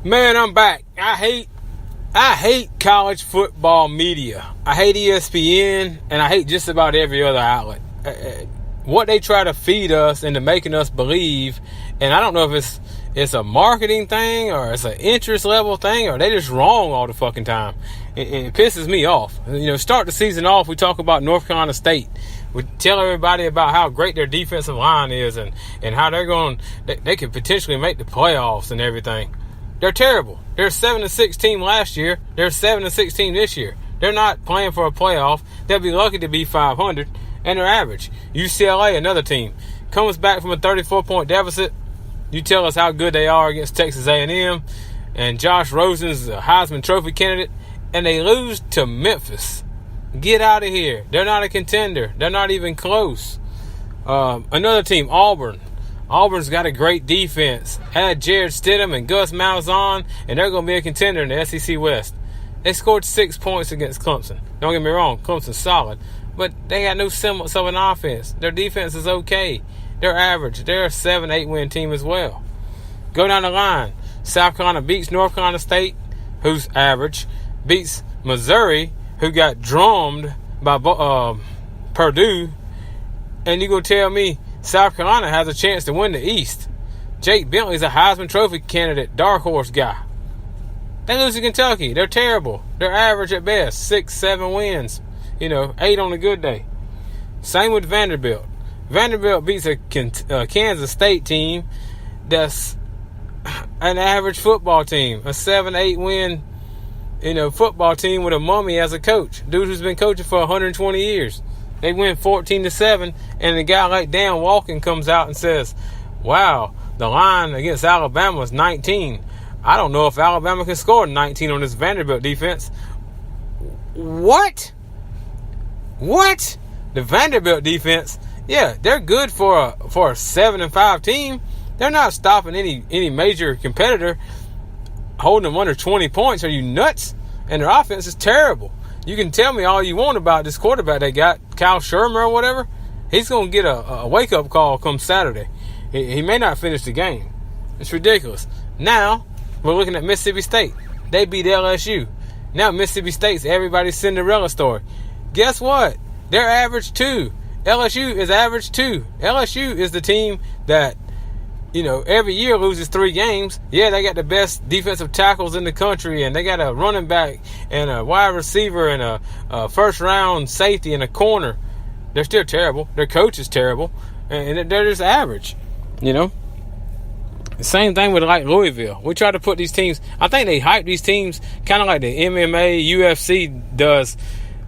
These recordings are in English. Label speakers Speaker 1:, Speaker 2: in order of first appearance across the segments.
Speaker 1: Man, I'm back. I hate college football media. I hate ESPN, and I hate just about every other outlet. What they try to feed us into making us believe, and I don't know if it's a marketing thing or it's an interest level thing, or they just wrong all the fucking time. It pisses me off. Start the season off, we talk about North Carolina State. We tell everybody about how great their defensive line is and how they could potentially make the playoffs and everything. They're terrible. They're a 7-6 team last year. They're a 7-6 team this year. They're not playing for a playoff. They'll be lucky to be 500, and they're average. UCLA, another team, comes back from a 34-point deficit. You tell us how good they are against Texas A&M, and Josh Rosen's a Heisman Trophy candidate, and they lose to Memphis. Get out of here. They're not a contender. They're not even close. Another team, Auburn. Auburn's got a great defense. Add Jared Stidham and Gus Malzahn, and they're going to be a contender in the SEC West. They scored 6 points against Clemson. Don't get me wrong, Clemson's solid, but they got no semblance of an offense. Their defense is okay. They're average. They're a 7-8 win team as well. Go down the line. South Carolina beats North Carolina State, who's average, beats Missouri, who got drummed by Purdue, and you going to tell me South Carolina has a chance to win the East. Jake Bentley's a Heisman Trophy candidate, dark horse guy. They lose to Kentucky. They're terrible. They're average at best. 6-7 wins. 8 on a good day. Same with Vanderbilt. Vanderbilt beats a Kansas State team that's an average football team. A 7-8 win, football team with a mummy as a coach. Dude who's been coaching for 120 years. They win 14-7, and a guy like Dan Walken comes out and says, wow, the line against Alabama is 19. I don't know if Alabama can score 19 on this Vanderbilt defense. What? The Vanderbilt defense, yeah, they're good for a 7-5 team. They're not stopping any major competitor, holding them under 20 points. Are you nuts? And their offense is terrible. You can tell me all you want about this quarterback they got, Kyle Shermer or whatever. He's going to get a wake-up call come Saturday. He may not finish the game. It's ridiculous. Now, we're looking at Mississippi State. They beat LSU. Now, Mississippi State's everybody's Cinderella story. Guess what? They're average too. LSU is average too. LSU is the team that, every year loses 3 games. Yeah, they got the best defensive tackles in the country, and they got a running back and a wide receiver and a first-round safety and a corner. They're still terrible. Their coach is terrible, and they're just average, The same thing with, Louisville. We try to put these teams, I think they hype these teams kind of like the MMA, UFC does.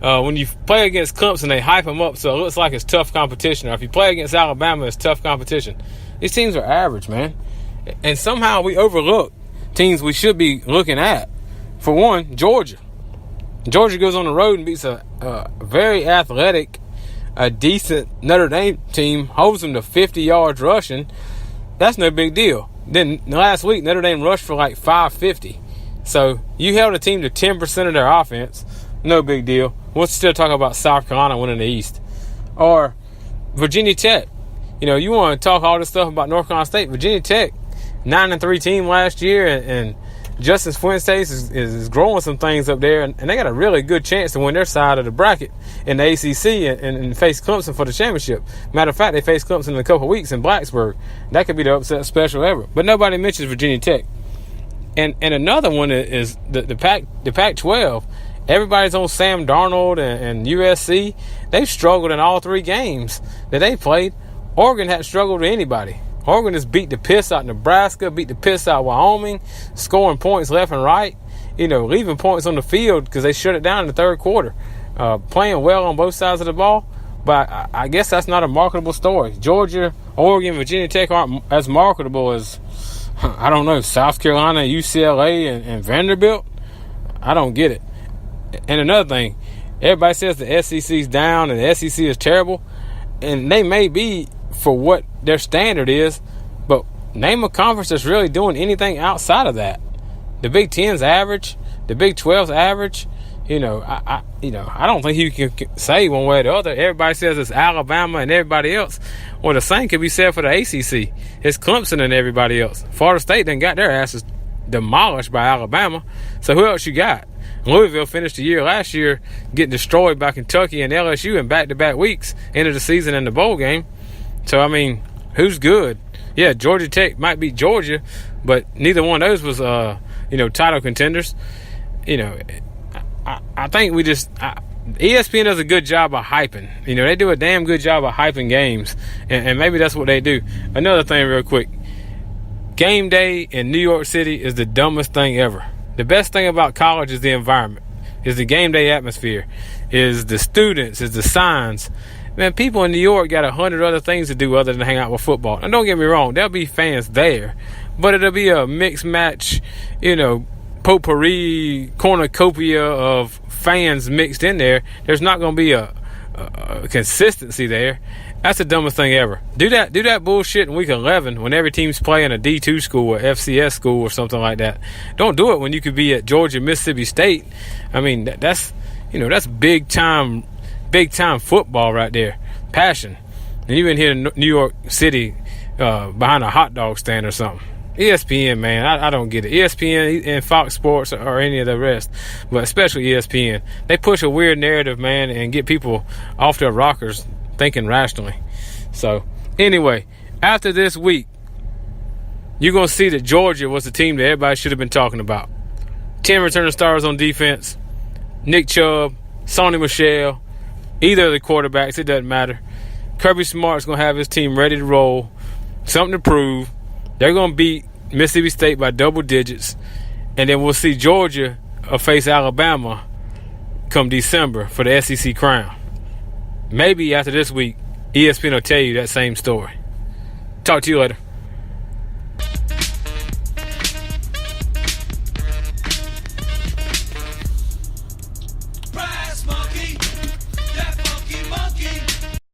Speaker 1: When you play against Clemson, they hype them up so it looks like it's tough competition. Or if you play against Alabama, it's tough competition. These teams are average, man. And somehow we overlook teams we should be looking at. For one, Georgia. Georgia goes on the road and beats a very athletic, a decent Notre Dame team, holds them to 50 yards rushing. That's no big deal. Then last week, Notre Dame rushed for 550. So you held a team to 10% of their offense. No big deal. We'll still talk about South Carolina winning the East. Or Virginia Tech. You want to talk all this stuff about North Carolina State. Virginia Tech, 9-3 team last year, and Justin Fuentes is growing some things up there, and they got a really good chance to win their side of the bracket in the ACC and face Clemson for the championship. Matter of fact, they face Clemson in a couple of weeks in Blacksburg. That could be the upset special ever. But nobody mentions Virginia Tech. And another one is the Pac-12. Everybody's on Sam Darnold and USC. They've struggled in all 3 games that they played. Oregon hadn't struggled with anybody. Oregon has beat the piss out Nebraska, beat the piss out Wyoming, scoring points left and right, leaving points on the field because they shut it down in the third quarter. Playing well on both sides of the ball, but I guess that's not a marketable story. Georgia, Oregon, Virginia Tech aren't as marketable as, South Carolina, UCLA, and Vanderbilt. I don't get it. And another thing, everybody says the SEC's down and the SEC is terrible, and they may be for what their standard is, but name a conference that's really doing anything outside of that. The Big Ten's average, the Big 12's average. I don't think you can say one way or the other. Everybody says it's Alabama and everybody else. Well, the same could be said for the ACC. It's Clemson and everybody else. Florida State done got their asses demolished by Alabama. So who else you got? Louisville finished the year last year getting destroyed by Kentucky and LSU in back-to-back weeks, end of the season and the bowl game. So, I mean, who's good? Yeah, Georgia Tech might beat Georgia, but neither one of those was, title contenders. I think ESPN does a good job of hyping. They do a damn good job of hyping games, and maybe that's what they do. Another thing real quick. Game day in New York City is the dumbest thing ever. The best thing about college is the environment, is the game day atmosphere, is the students, is the signs. Man, people in New York got 100 other things to do other than hang out with football. And don't get me wrong, there'll be fans there, but it'll be a mixed match, potpourri cornucopia of fans mixed in there. There's not going to be a consistency there. That's the dumbest thing ever. Do that bullshit in week 11 when every team's playing a D2 school or FCS school or something like that. Don't do it when you could be at Georgia, Mississippi State. I mean, that's big time football right there. Passion. And you've been here in New York City behind a hot dog stand or something. ESPN, man, I don't get it. ESPN and Fox Sports or any of the rest, but especially ESPN, they push a weird narrative, man, and get people off their rockers thinking rationally. So, anyway, after this week, you're going to see that Georgia was the team that everybody should have been talking about. 10 returning stars on defense, Nick Chubb, Sony Michel, either of the quarterbacks, it doesn't matter. Kirby Smart's going to have his team ready to roll, something to prove. They're going to beat Mississippi State by double digits, and then we'll see Georgia face Alabama come December for the SEC crown. Maybe after this week, ESPN will tell you that same story. Talk to you later.